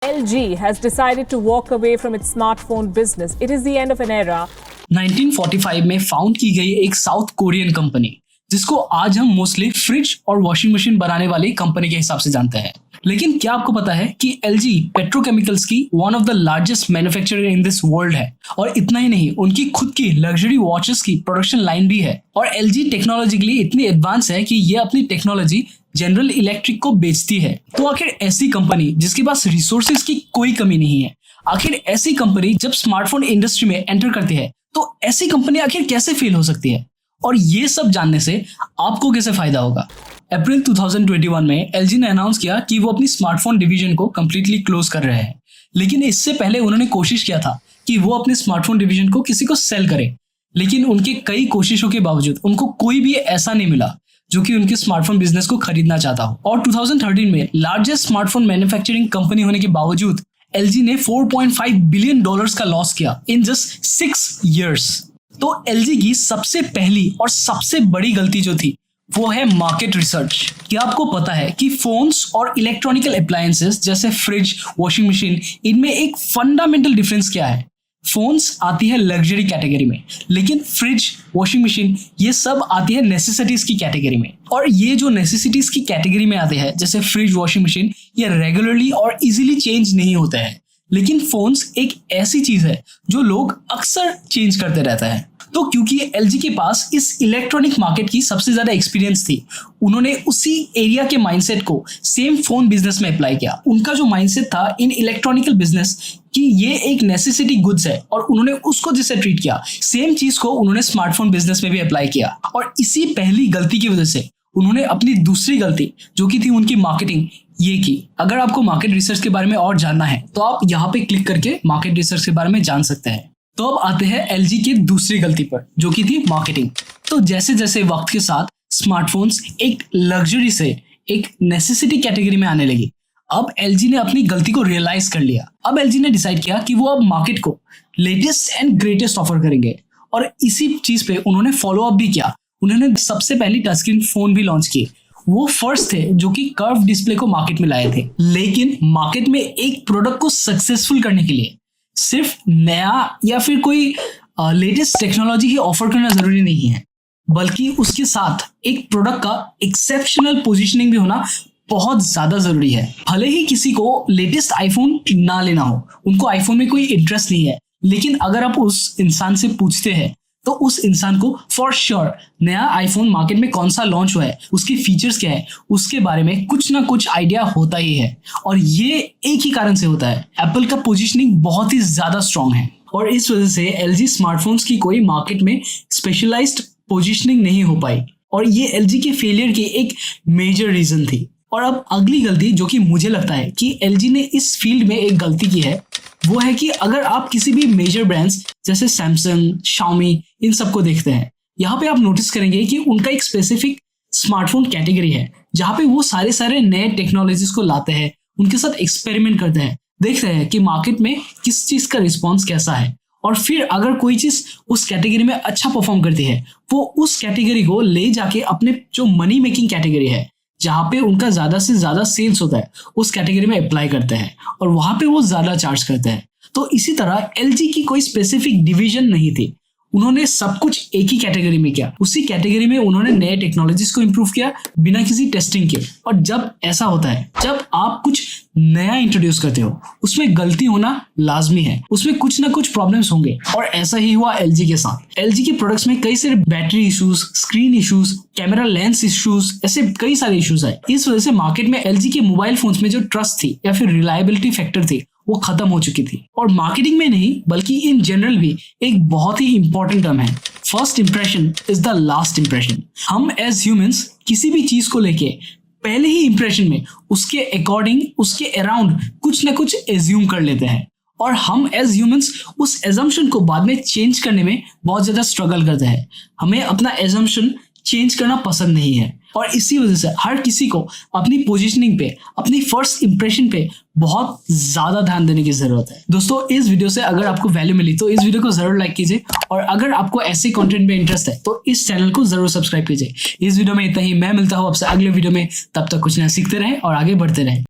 LG has decided to walk away from its smartphone business. It is the end of an era. 1945 में found की गई एक south Korean company जिसको आज हम मोस्टली फ्रिज और वॉशिंग मशीन बनाने वाली कंपनी के हिसाब से जानते हैं। लेकिन क्या आपको पता है कि LG पेट्रोकेमिकल्स की one of the largest manufacturer in this world है। और इतना ही नहीं, उनकी खुद की लग्जरी वॉचेस की प्रोडक्शन लाइन भी है। और LG टेक्नोलॉजिकली इतनी एडवांस है कि ये अपनी टेक्नोलॉजी जनरल इलेक्ट्रिक को बेचती है। तो आखिर ऐसी कंपनी जिसके पास रिसोर्सेज की कोई कमी नहीं है, आखिर ऐसी कंपनी जब स्मार्टफोन इंडस्ट्री में एंटर करती है तो ऐसी कंपनी आखिर कैसे फेल हो सकती है, और ये सब जानने से आपको कैसे फायदा होगा। अप्रैल 2021 में LG ने अनाउंस किया कि वो अपनी स्मार्टफोन डिवीजन को कंप्लीटली क्लोज कर रहे हैं। लेकिन इससे पहले उन्होंने कोशिश किया था कि वो अपने स्मार्टफोन डिवीजन को किसी को सेल करे, लेकिन उनके कई कोशिशों के बावजूद उनको कोई भी ऐसा नहीं मिला जो कि उनके स्मार्टफोन बिजनेस को खरीदना चाहता हो। और 2013 में लार्जेस्ट स्मार्टफोन मैन्युफैक्चरिंग कंपनी होने के बावजूद LG ने $4.5 बिलियन का लॉस किया इन जस्ट 6 years। तो LG की सबसे पहली और सबसे बड़ी गलती जो थी वो है मार्केट रिसर्च। क्या आपको पता है कि फोन्स और इलेक्ट्रॉनिकल अप्लायंसेस जैसे फ्रिज, वॉशिंग मशीन, इनमें एक फंडामेंटल डिफरेंस क्या है? फोन्स आती है लग्जरी कैटेगरी में, लेकिन फ्रिज, वॉशिंग मशीन ये सब आती है नेसेसिटीज की कैटेगरी में। और ये जो नेसेसिटीज की कैटेगरी में आते हैं जैसे फ्रिज, वॉशिंग मशीन, ये रेगुलरली और इजीली चेंज नहीं होते हैं। लेकिन फोन्स एक ऐसी चीज है जो लोग अक्सर चेंज करते रहते हैं। तो क्योंकि LG के पास इस इलेक्ट्रॉनिक मार्केट की सबसे ज्यादा एक्सपीरियंस थी, उन्होंने उसी एरिया के माइंडसेट को सेम फोन बिजनेस में अप्लाई किया। उनका जो माइंडसेट था इन इलेक्ट्रॉनिकल बिजनेस कि ये एक नेसेसिटी गुड्स है और उन्होंने उसको जिससे ट्रीट किया, सेम चीज को उन्होंने स्मार्टफोन बिजनेस में भी अप्लाई किया। और इसी पहली गलती की वजह से उन्होंने अपनी दूसरी गलती जो कि थी उनकी मार्केटिंग, ये की। अगर आपको मार्केट रिसर्च के बारे में और जानना है तो आप यहाँ पे क्लिक करके मार्केट रिसर्च के बारे में जान सकते हैं। तो अब आते हैं LG की दूसरी गलती पर जो कि थी मार्केटिंग। तो जैसे जैसे वक्त के साथ स्मार्टफोन्स एक लग्जरी से एक नेसेसिटी कैटेगरी में आने लगी, अब LG ने अपनी गलती को रियलाइज कर लिया। अब LG ने डिसाइड किया कि वो अब मार्केट को लेटेस्ट एंड ग्रेटेस्ट ऑफर करेंगे, और इसी चीज पे उन्होंने फॉलो अप भी किया। उन्होंने सबसे पहली टच स्क्रीन फोन भी लॉन्च किए। वो फर्स्ट थे जो कि कर्व डिस्प्ले को मार्केट में लाए थे। लेकिन मार्केट में एक प्रोडक्ट को सक्सेसफुल करने के लिए सिर्फ नया या फिर कोई लेटेस्ट टेक्नोलॉजी ही ऑफर करना जरूरी नहीं है, बल्कि उसके साथ एक प्रोडक्ट का एक्सेप्शनल पोजीशनिंग भी होना बहुत ज्यादा जरूरी है। भले ही किसी को लेटेस्ट आईफोन ना लेना हो, उनको आईफोन में कोई इंटरेस्ट नहीं है, लेकिन अगर आप उस इंसान से पूछते हैं तो उस इंसान को फॉर श्योर नया आईफोन मार्केट में कौन सा लॉन्च हुआ है, उसके फीचर्स क्या है, उसके बारे में कुछ ना कुछ आइडिया होता ही है। और ये एक ही कारण से होता है, एप्पल का पोजीशनिंग बहुत ही ज्यादा स्ट्रांग है। और इस वजह से LG स्मार्टफोन्स की कोई मार्केट में स्पेशलाइज्ड पोजीशनिंग नहीं हो पाई, और ये LG के फेलियर की एक मेजर रीजन थी। और अब अगली गलती जो कि मुझे लगता है कि LG ने इस फील्ड में एक गलती की है, वो है कि अगर आप किसी भी मेजर ब्रांड्स जैसे सैमसंग, शाओमी, इन सबको देखते हैं, यहाँ पे आप नोटिस करेंगे कि उनका एक स्पेसिफिक स्मार्टफोन कैटेगरी है जहाँ पे वो सारे नए टेक्नोलॉजीज को लाते हैं, उनके साथ एक्सपेरिमेंट करते हैं, देखते हैं कि मार्केट में किस चीज का रिस्पॉन्स कैसा है, और फिर अगर कोई चीज उस कैटेगरी में अच्छा परफॉर्म करती है वो उस कैटेगरी को ले जाके अपने जो मनी मेकिंग कैटेगरी है जहाँ पे उनका ज्यादा से ज्यादा सेल्स होता है उस कैटेगरी में अप्लाई करते हैं, और वहां पे वो ज्यादा चार्ज करते हैं। तो इसी तरह LG की कोई स्पेसिफिक डिवीजन नहीं थी, उन्होंने सब कुछ एक ही कैटेगरी में किया। उसी कैटेगरी में उन्होंने नए टेक्नोलॉजीज को इंप्रूव किया बिना किसी टेस्टिंग के। और जब ऐसा होता है, जब आप कुछ नया इंट्रोड्यूस करते हो, उसमें गलती होना लाजमी है, उसमें कुछ ना कुछ प्रॉब्लम्स होंगे, और ऐसा ही हुआ LG के साथ। LG के प्रोडक्ट्स में कई सारे battery issues, screen issues, camera lens issues, ऐसे कई सारे इश्यूज आए। इस वजह से मार्केट में LG के मोबाइल फोन्स में जो ट्रस्ट थी या फिर रिलायबिलिटी फैक्टर थी वो खत्म हो चुकी थी। और मार्केटिंग में नहीं बल्कि इन जनरल भी एक बहुत ही इंपॉर्टेंट टर्म है, first impression is the last impression. हम एज ह्यूमंस किसी भी चीज को लेके पहले ही इंप्रेशन में उसके अकॉर्डिंग, उसके अराउंड कुछ ना कुछ एज्यूम कर लेते हैं, और हम एज ह्यूमंस उस एजम्पशन को बाद में चेंज करने में बहुत ज्यादा स्ट्रगल करते हैं। हमें अपना एजम्पशन चेंज करना पसंद नहीं है, और इसी वजह से हर किसी को अपनी पोजीशनिंग पे, अपनी फर्स्ट इंप्रेशन पे बहुत ज्यादा ध्यान देने की जरूरत है। दोस्तों, इस वीडियो से अगर आपको वैल्यू मिली तो इस वीडियो को जरूर लाइक कीजिए, और अगर आपको ऐसे कंटेंट में इंटरेस्ट है तो इस चैनल को जरूर सब्सक्राइब कीजिए। इस वीडियो में इतना ही, मैं मिलता हूँ आपसे अगले वीडियो में। तब तक कुछ नया सीखते रहें और आगे बढ़ते रहें।